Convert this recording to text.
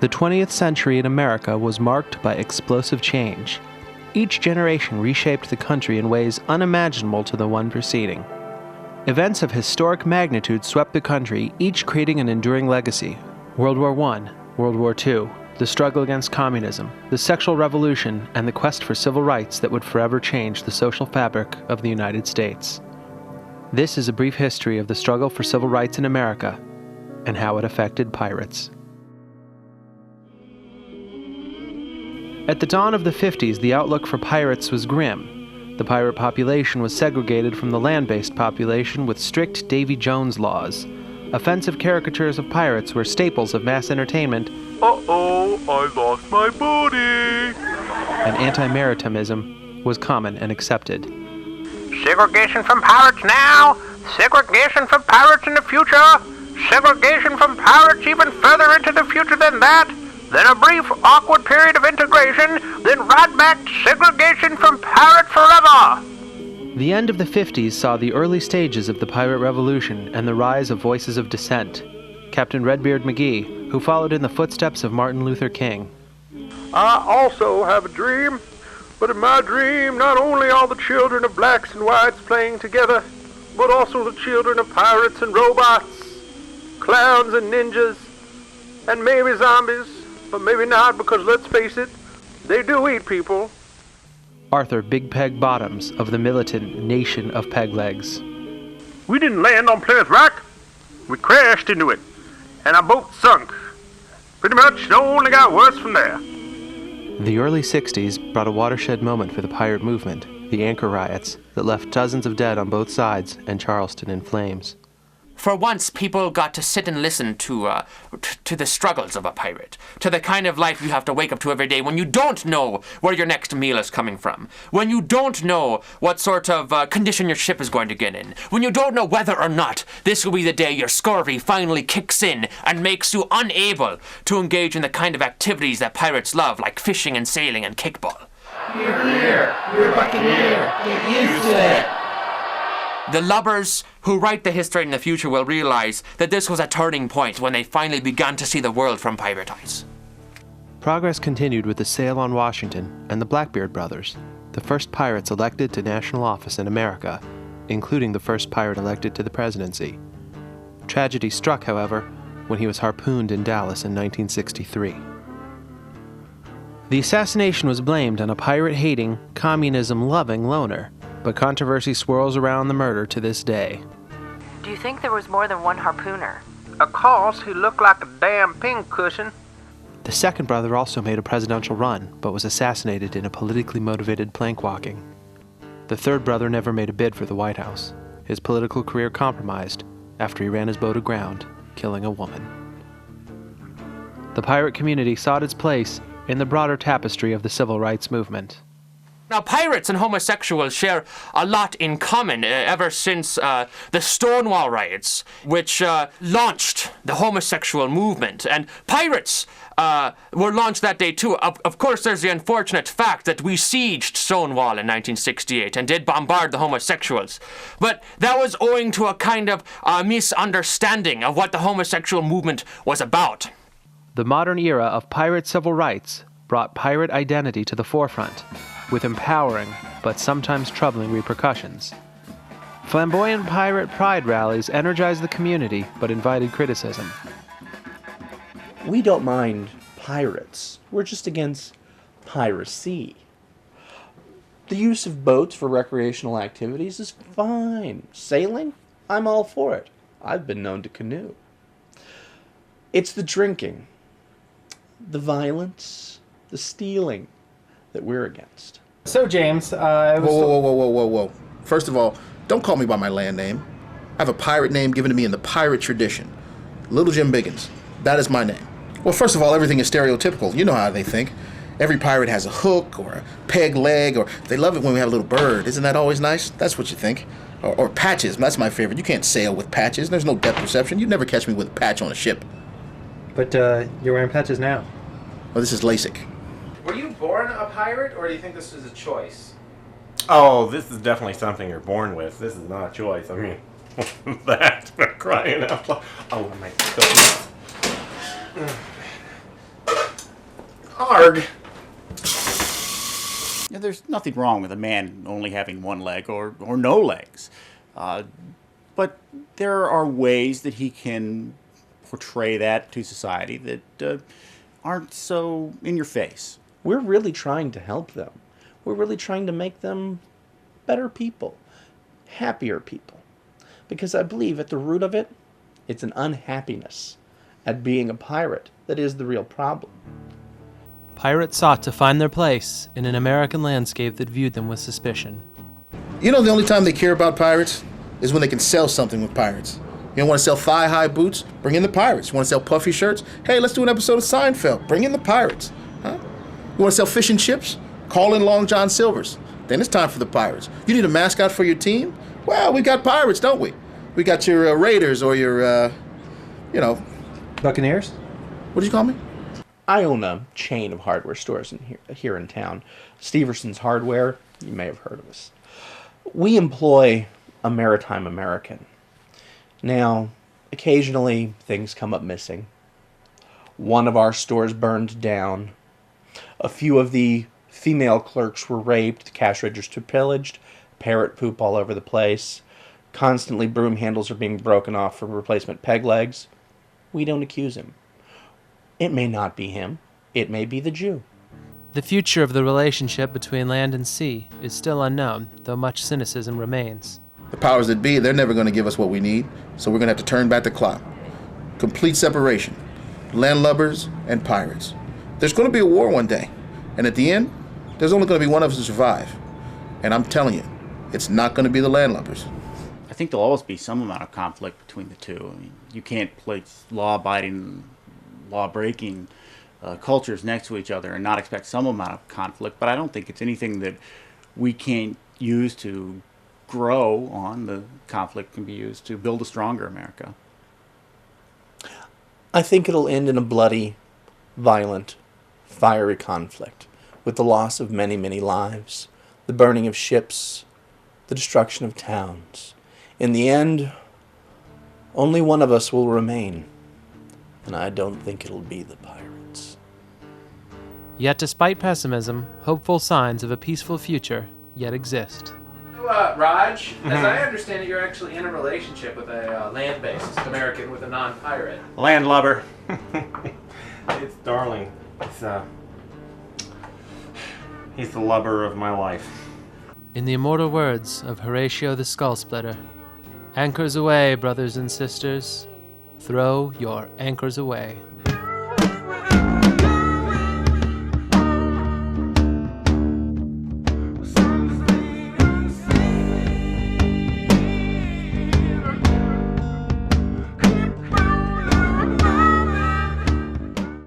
The 20th century in America was marked by explosive change. Each generation reshaped the country in ways unimaginable to the one preceding. Events of historic magnitude swept the country, each creating an enduring legacy. World War I, World War II, the struggle against communism, the sexual revolution, and the quest for civil rights that would forever change the social fabric of the United States. This is a brief history of the struggle for civil rights in America and how it affected pirates. At the dawn of the 50s, the outlook for pirates was grim. The pirate population was segregated from the land-based population with strict Davy Jones laws. Offensive caricatures of pirates were staples of mass entertainment. Uh-oh, I lost my booty! And anti-maritimism was common and accepted. Segregation from pirates now! Segregation from pirates in the future! Segregation from pirates even further into the future than that! Then a brief, awkward period of integration, then right back to segregation from pirate forever! The end of the 50s saw the early stages of the pirate revolution and the rise of voices of dissent. Captain Redbeard McGee, who followed in the footsteps of Martin Luther King. I also have a dream, but in my dream not only are the children of blacks and whites playing together, but also the children of pirates and robots, clowns and ninjas, and maybe zombies, but maybe not, because let's face it, they do eat people. Arthur Big Peg Bottoms of the militant Nation of Peg Legs. We didn't land on Plymouth Rock. We crashed into it, and our boat sunk. Pretty much it only got worse from there. The early 60s brought a watershed moment for the pirate movement, the Anchor Riots, that left dozens of dead on both sides and Charleston in flames. For once, people got to sit and listen to the struggles of a pirate, to the kind of life you have to wake up to every day when you don't know where your next meal is coming from, when you don't know what sort of condition your ship is going to get in, when you don't know whether or not this will be the day your scurvy finally kicks in and makes you unable to engage in the kind of activities that pirates love, like fishing and sailing and kickball. You're here! You're a buccaneer! Get used to it! The lubbers who write the history in the future will realize that this was a turning point when they finally began to see the world from pirate eyes. Progress continued with the sail on Washington and the Blackbeard brothers, the first pirates elected to national office in America, including the first pirate elected to the presidency. Tragedy struck, however, when he was harpooned in Dallas in 1963. The assassination was blamed on a pirate-hating, communism-loving loner, but controversy swirls around the murder to this day. Do you think there was more than one harpooner? Of course, he looked like a damn pincushion. The second brother also made a presidential run, but was assassinated in a politically motivated plank walking. The third brother never made a bid for the White House. His political career compromised after he ran his boat aground, killing a woman. The pirate community sought its place in the broader tapestry of the civil rights movement. Now, pirates and homosexuals share a lot in common ever since the Stonewall riots, which launched the homosexual movement. And pirates were launched that day, too. Of course, there's the unfortunate fact that we sieged Stonewall in 1968 and did bombard the homosexuals. But that was owing to a kind of misunderstanding of what the homosexual movement was about. The modern era of pirate civil rights brought pirate identity to the forefront, with empowering but sometimes troubling repercussions. Flamboyant pirate pride rallies energized the community but invited criticism. We don't mind pirates. We're just against piracy. The use of boats for recreational activities is fine. Sailing? I'm all for it. I've been known to canoe. It's the drinking, the violence, the stealing that we're against. So, James, Whoa. First of all, don't call me by my land name. I have a pirate name given to me in the pirate tradition. Little Jim Biggins. That is my name. Well, first of all, everything is stereotypical. You know how they think. Every pirate has a hook or a peg leg, or they love it when we have a little bird. Isn't that always nice? That's what you think. Or patches. That's my favorite. You can't sail with patches. There's no depth perception. You'd never catch me with a patch on a ship. But you're wearing patches now. Well, this is LASIK. Were you born a pirate, or do you think this was a choice? Oh, this is definitely something you're born with. This is not a choice. I mean, that, for crying out loud. Oh, my goodness. Arg! Yeah, there's nothing wrong with a man only having one leg or no legs. But there are ways that he can portray that to society that aren't so in your face. We're really trying to help them. We're really trying to make them better people, happier people. Because I believe at the root of it, it's an unhappiness at being a pirate that is the real problem. Pirates sought to find their place in an American landscape that viewed them with suspicion. You know the only time they care about pirates is when they can sell something with pirates. You don't want to sell thigh-high boots? Bring in the pirates. You want to sell puffy shirts? Hey, let's do an episode of Seinfeld. Bring in the pirates. Huh? You want to sell fish and chips? Call in Long John Silver's. Then it's time for the pirates. You need a mascot for your team? Well, we got pirates, don't we? We got your Raiders or your, Buccaneers? What did you call me? I own a chain of hardware stores here in town. Steverson's Hardware. You may have heard of us. We employ a maritime American. Now, occasionally things come up missing. One of our stores burned down. A few of the female clerks were raped, the cash register pillaged, parrot poop all over the place. Constantly broom handles are being broken off for replacement peg legs. We don't accuse him. It may not be him. It may be the Jew. The future of the relationship between land and sea is still unknown, though much cynicism remains. The powers that be, they're never going to give us what we need, so we're going to have to turn back the clock. Complete separation. Landlubbers and pirates. There's going to be a war one day, and at the end, there's only going to be one of us to survive. And I'm telling you, it's not going to be the landlubbers. I think there'll always be some amount of conflict between the two. I mean, you can't place law-abiding, law-breaking cultures next to each other and not expect some amount of conflict, but I don't think it's anything that we can't use to grow on. The conflict can be used to build a stronger America. I think it'll end in a bloody, violent, fiery conflict with the loss of many, many lives, the burning of ships, the destruction of towns. In the end, only one of us will remain, and I don't think it'll be the pirates. Yet despite pessimism, hopeful signs of a peaceful future yet exist. Raj, as I understand it, you're actually in a relationship with a land-based American with a non-pirate. Landlubber. It's Darling. He's the lubber of my life. In the immortal words of Horatio the Skullsplitter, anchors away, brothers and sisters. Throw your anchors away.